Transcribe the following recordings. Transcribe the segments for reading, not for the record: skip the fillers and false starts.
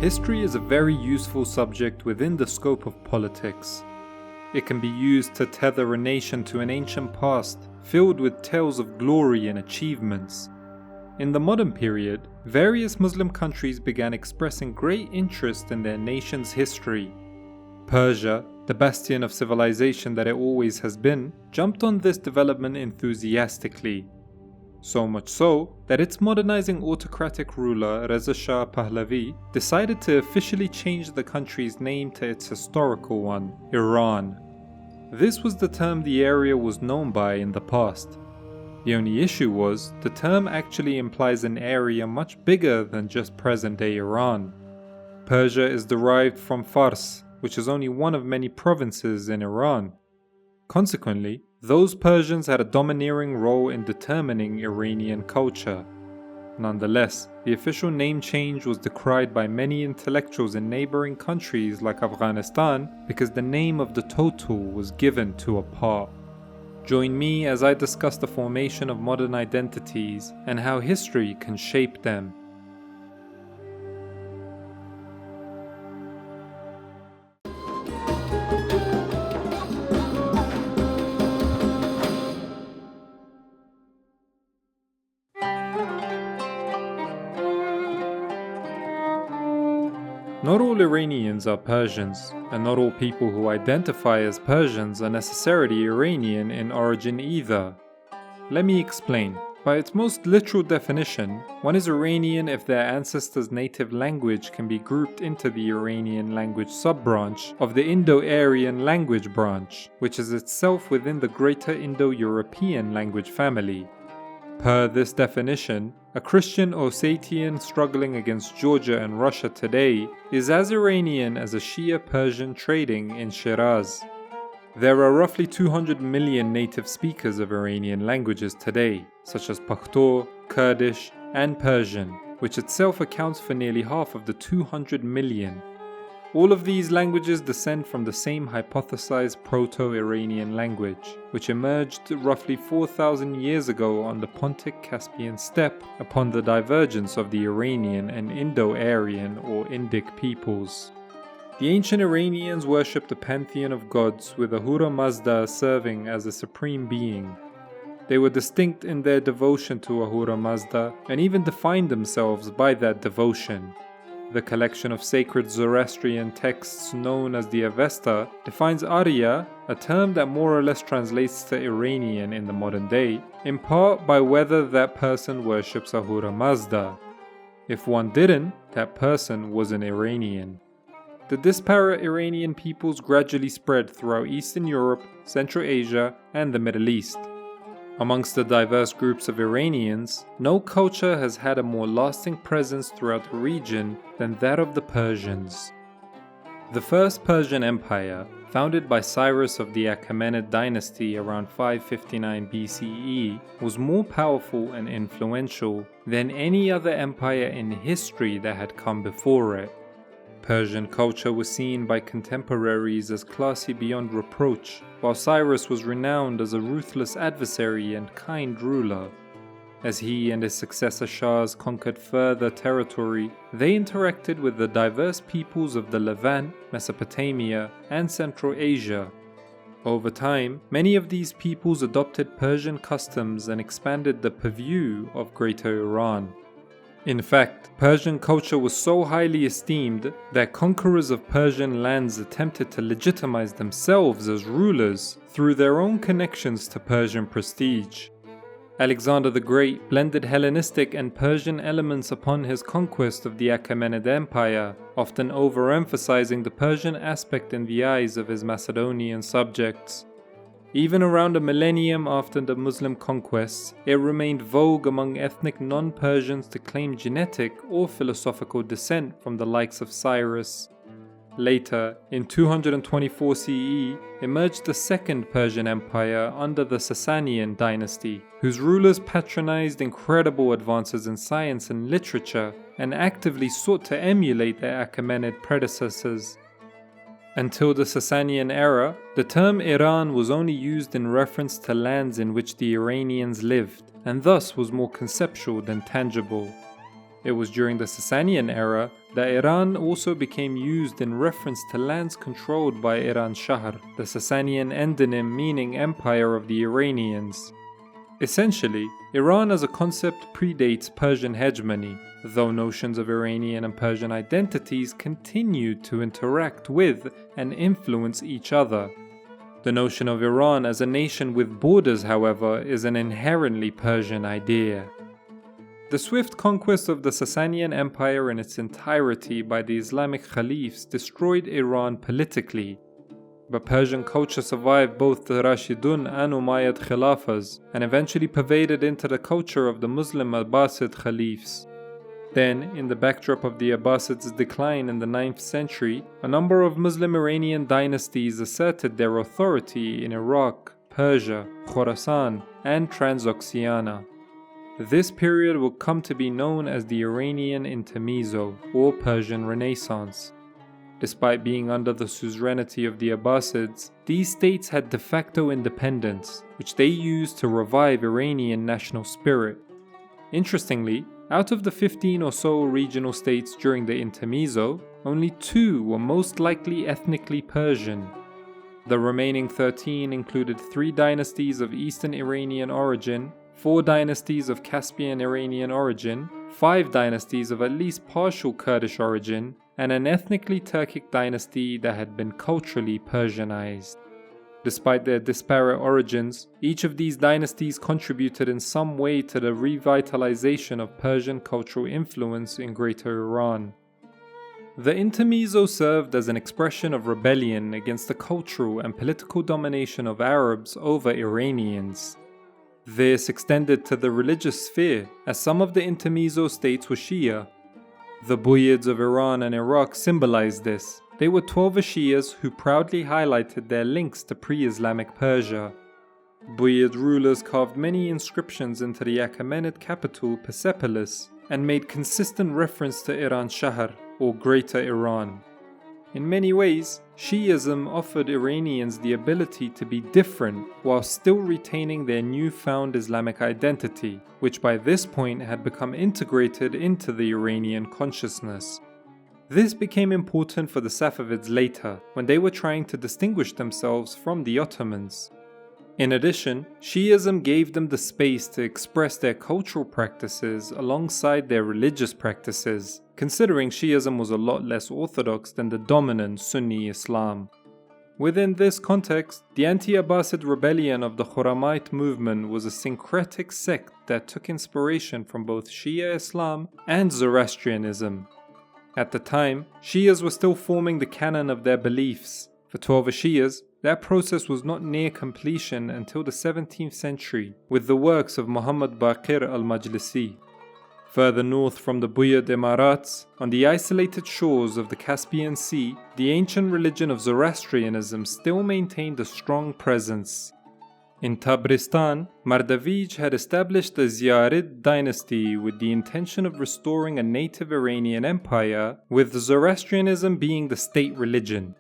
History is a very useful subject within the scope of politics. It can be used to tether a nation to an ancient past filled with tales of glory and achievements. In the modern period, various Muslim countries began expressing great interest in their nation's history. Persia, the bastion of civilization that it always has been, jumped on this development enthusiastically. So much so that its modernizing autocratic ruler Reza Shah Pahlavi decided to officially change the country's name to its historical one, Iran. This was the term the area was known by in the past. The only issue was, the term actually implies an area much bigger than just present-day Iran. Persia is derived from Fars, which is only one of many provinces in Iran. Consequently, those Persians had a domineering role in determining Iranian culture. Nonetheless, the official name change was decried by many intellectuals in neighbouring countries like Afghanistan because the name of the total was given to a part. Join me as I discuss the formation of modern identities and how history can shape them. Not all Iranians are Persians, and not all people who identify as Persians are necessarily Iranian in origin either. Let me explain. By its most literal definition, one is Iranian if their ancestors' native language can be grouped into the Iranian language sub-branch of the Indo-Aryan language branch, which is itself within the greater Indo-European language family. Per this definition, a Christian Ossetian struggling against Georgia and Russia today is as Iranian as a Shia Persian trading in Shiraz. There are roughly 200 million native speakers of Iranian languages today, such as Pashto, Kurdish, and Persian, which itself accounts for nearly half of the 200 million. All of these languages descend from the same hypothesized Proto-Iranian language, which emerged roughly 4,000 years ago on the Pontic-Caspian steppe upon the divergence of the Iranian and Indo-Aryan or Indic peoples. The ancient Iranians worshipped a pantheon of gods with Ahura Mazda serving as a supreme being. They were distinct in their devotion to Ahura Mazda and even defined themselves by that devotion. The collection of sacred Zoroastrian texts known as the Avesta defines Arya, a term that more or less translates to Iranian in the modern day, in part by whether that person worships Ahura Mazda. If one didn't, that person was an Iranian. The disparate Iranian peoples gradually spread throughout Eastern Europe, Central Asia, and the Middle East. Amongst the diverse groups of Iranians, no culture has had a more lasting presence throughout the region than that of the Persians. The First Persian Empire, founded by Cyrus of the Achaemenid dynasty around 559 BCE, was more powerful and influential than any other empire in history that had come before it. Persian culture was seen by contemporaries as classy beyond reproach, while Cyrus was renowned as a ruthless adversary and kind ruler. As he and his successor Shahs conquered further territory, they interacted with the diverse peoples of the Levant, Mesopotamia, and Central Asia. Over time, many of these peoples adopted Persian customs and expanded the purview of Greater Iran. In fact, Persian culture was so highly esteemed that conquerors of Persian lands attempted to legitimize themselves as rulers through their own connections to Persian prestige. Alexander the Great blended Hellenistic and Persian elements upon his conquest of the Achaemenid Empire, often overemphasizing the Persian aspect in the eyes of his Macedonian subjects. Even around a millennium after the Muslim conquests, it remained vogue among ethnic non-Persians to claim genetic or philosophical descent from the likes of Cyrus. Later, in 224 CE, emerged the Second Persian Empire under the Sasanian dynasty, whose rulers patronized incredible advances in science and literature and actively sought to emulate their Achaemenid predecessors. Until the Sasanian era, the term Iran was only used in reference to lands in which the Iranians lived, and thus was more conceptual than tangible. It was during the Sasanian era that Iran also became used in reference to lands controlled by Iran Shahr, the Sasanian endonym meaning Empire of the Iranians. Essentially, Iran as a concept predates Persian hegemony, though notions of Iranian and Persian identities continued to interact with and influence each other. The notion of Iran as a nation with borders, however, is an inherently Persian idea. The swift conquest of the Sasanian Empire in its entirety by the Islamic caliphs destroyed Iran politically, but Persian culture survived both the Rashidun and Umayyad Khilafas and eventually pervaded into the culture of the Muslim Abbasid caliphs. Then, in the backdrop of the Abbasids' decline in the 9th century, a number of Muslim Iranian dynasties asserted their authority in Iraq, Persia, Khorasan, and Transoxiana. This period will come to be known as the Iranian Intermezzo, or Persian Renaissance. Despite being under the suzerainty of the Abbasids, these states had de facto independence, which they used to revive Iranian national spirit. Interestingly, out of the 15 or so regional states during the Intermezzo, only 2 were most likely ethnically Persian. The remaining 13 included 3 dynasties of Eastern Iranian origin, 4 dynasties of Caspian Iranian origin, 5 dynasties of at least partial Kurdish origin, and an ethnically Turkic dynasty that had been culturally Persianized. Despite their disparate origins, each of these dynasties contributed in some way to the revitalization of Persian cultural influence in Greater Iran. The Intermezzo served as an expression of rebellion against the cultural and political domination of Arabs over Iranians. This extended to the religious sphere, as some of the Intermezzo states were Shia. The Buyids of Iran and Iraq symbolized this. They were 12 Shias who proudly highlighted their links to pre-Islamic Persia. Buyid rulers carved many inscriptions into the Achaemenid capital Persepolis and made consistent reference to Iran Shahr, or Greater Iran. In many ways, Shi'ism offered Iranians the ability to be different while still retaining their newfound Islamic identity, which by this point had become integrated into the Iranian consciousness. This became important for the Safavids later, when they were trying to distinguish themselves from the Ottomans. In addition, Shi'ism gave them the space to express their cultural practices alongside their religious practices, considering Shi'ism was a lot less orthodox than the dominant Sunni Islam. Within this context, the anti-Abbasid rebellion of the Khurramite movement was a syncretic sect that took inspiration from both Shia Islam and Zoroastrianism. At the time, Shias were still forming the canon of their beliefs. For 12 Shias, that process was not near completion until the 17th century, with the works of Muhammad Baqir al-Majlisi. Further north from the Buyid Emirats, on the isolated shores of the Caspian Sea, the ancient religion of Zoroastrianism still maintained a strong presence. In Tabristan, Mardavij had established the Ziyarid dynasty with the intention of restoring a native Iranian empire, with Zoroastrianism being the state religion.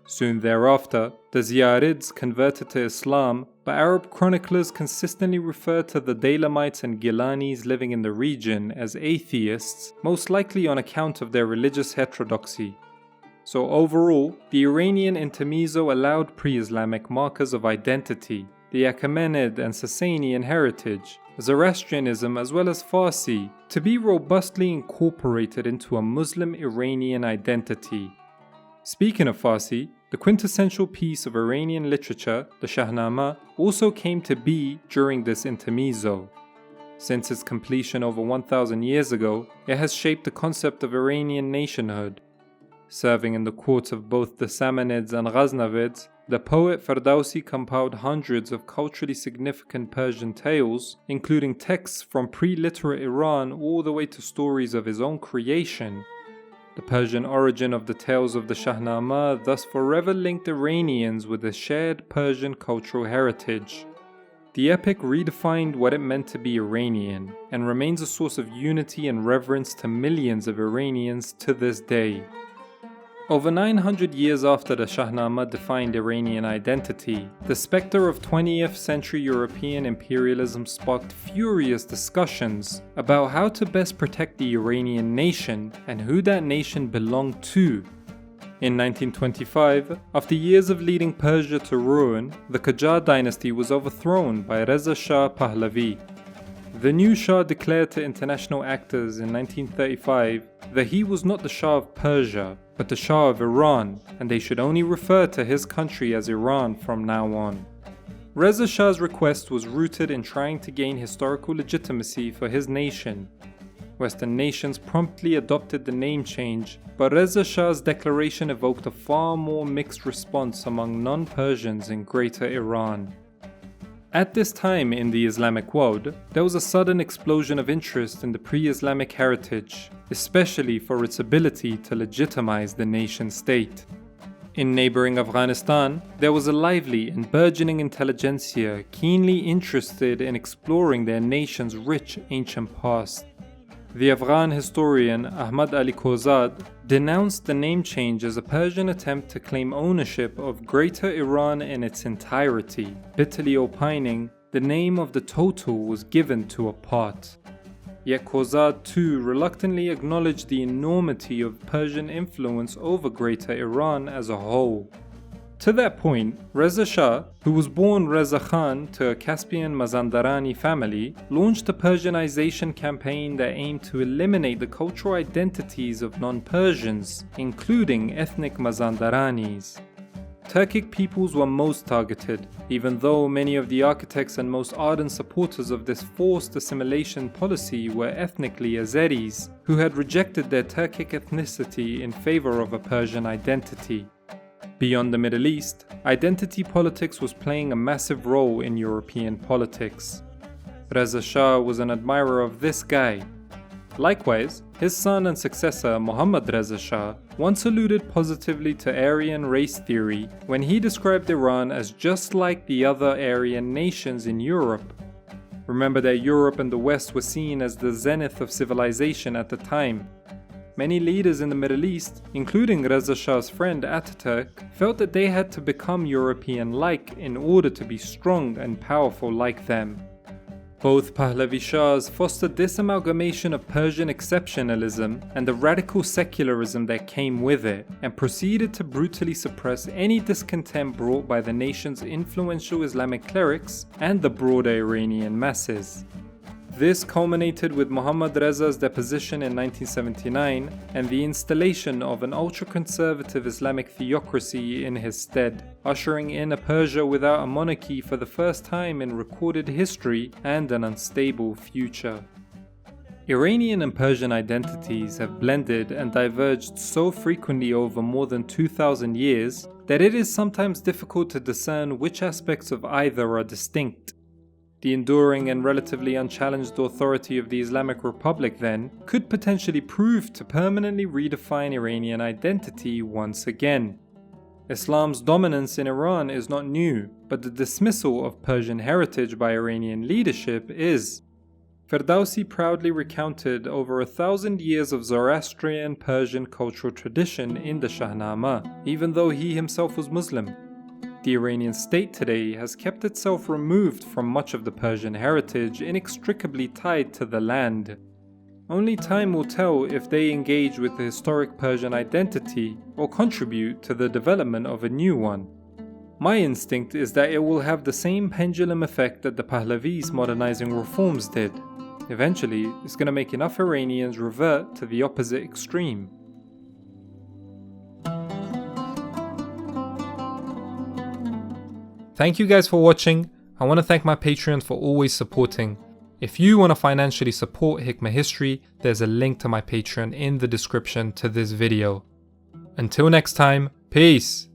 Soon thereafter, the Ziyarids converted to Islam, but Arab chroniclers consistently refer to the Daylamites and Gilanis living in the region as atheists, most likely on account of their religious heterodoxy. So overall, the Iranian Intermezzo allowed pre-Islamic markers of identity, the Achaemenid and Sasanian heritage, Zoroastrianism as well as Farsi, to be robustly incorporated into a Muslim Iranian identity. Speaking of Farsi, the quintessential piece of Iranian literature, the Shahnameh, also came to be during this Intermezzo. Since its completion over 1,000 years ago, it has shaped the concept of Iranian nationhood. Serving in the courts of both the Samanids and Ghaznavids, the poet Ferdowsi compiled hundreds of culturally significant Persian tales, including texts from pre-literate Iran all the way to stories of his own creation. The Persian origin of the tales of the Shahnameh thus forever linked Iranians with a shared Persian cultural heritage. The epic redefined what it meant to be Iranian, and remains a source of unity and reverence to millions of Iranians to this day. Over 900 years after the Shahnameh defined Iranian identity, the spectre of 20th century European imperialism sparked furious discussions about how to best protect the Iranian nation and who that nation belonged to. In 1925, after years of leading Persia to ruin, the Qajar dynasty was overthrown by Reza Shah Pahlavi. The new Shah declared to international actors in 1935 that he was not the Shah of Persia, but the Shah of Iran, and they should only refer to his country as Iran from now on. Reza Shah's request was rooted in trying to gain historical legitimacy for his nation. Western nations promptly adopted the name change, but Reza Shah's declaration evoked a far more mixed response among non-Persians in Greater Iran. At this time in the Islamic world, there was a sudden explosion of interest in the pre-Islamic heritage, especially for its ability to legitimize the nation-state. In neighbouring Afghanistan, there was a lively and burgeoning intelligentsia keenly interested in exploring their nation's rich ancient past. The Afghan historian Ahmad Ali Kozad denounced the name change as a Persian attempt to claim ownership of Greater Iran in its entirety, bitterly opining the name of the total was given to a part. Yet Kozad too reluctantly acknowledged the enormity of Persian influence over Greater Iran as a whole. To that point, Reza Shah, who was born Reza Khan to a Caspian Mazandarani family, launched a Persianization campaign that aimed to eliminate the cultural identities of non-Persians, including ethnic Mazandaranis. Turkic peoples were most targeted, even though many of the architects and most ardent supporters of this forced assimilation policy were ethnically Azeris, who had rejected their Turkic ethnicity in favor of a Persian identity. Beyond the Middle East, identity politics was playing a massive role in European politics. Reza Shah was an admirer of this guy. Likewise, his son and successor Mohammad Reza Shah once alluded positively to Aryan race theory when he described Iran as just like the other Aryan nations in Europe. Remember that Europe and the West were seen as the zenith of civilization at the time. Many leaders in the Middle East, including Reza Shah's friend Ataturk, felt that they had to become European-like in order to be strong and powerful like them. Both Pahlavi Shahs fostered this amalgamation of Persian exceptionalism and the radical secularism that came with it, and proceeded to brutally suppress any discontent brought by the nation's influential Islamic clerics and the broader Iranian masses. This culminated with Mohammad Reza's deposition in 1979 and the installation of an ultra-conservative Islamic theocracy in his stead, ushering in a Persia without a monarchy for the first time in recorded history and an unstable future. Iranian and Persian identities have blended and diverged so frequently over more than 2,000 years that it is sometimes difficult to discern which aspects of either are distinct. The enduring and relatively unchallenged authority of the Islamic Republic, then, could potentially prove to permanently redefine Iranian identity once again. Islam's dominance in Iran is not new, but the dismissal of Persian heritage by Iranian leadership is. Ferdowsi proudly recounted over 1,000 years of Zoroastrian Persian cultural tradition in the Shahnameh, even though he himself was Muslim. The Iranian state today has kept itself removed from much of the Persian heritage inextricably tied to the land. Only time will tell if they engage with the historic Persian identity or contribute to the development of a new one. My instinct is that it will have the same pendulum effect that the Pahlavis' modernizing reforms did. Eventually, it's going to make enough Iranians revert to the opposite extreme. Thank you guys for watching. I want to thank my Patreons for always supporting. If you want to financially support Hikmah History, there's a link to my Patreon in the description to this video. Until next time, peace!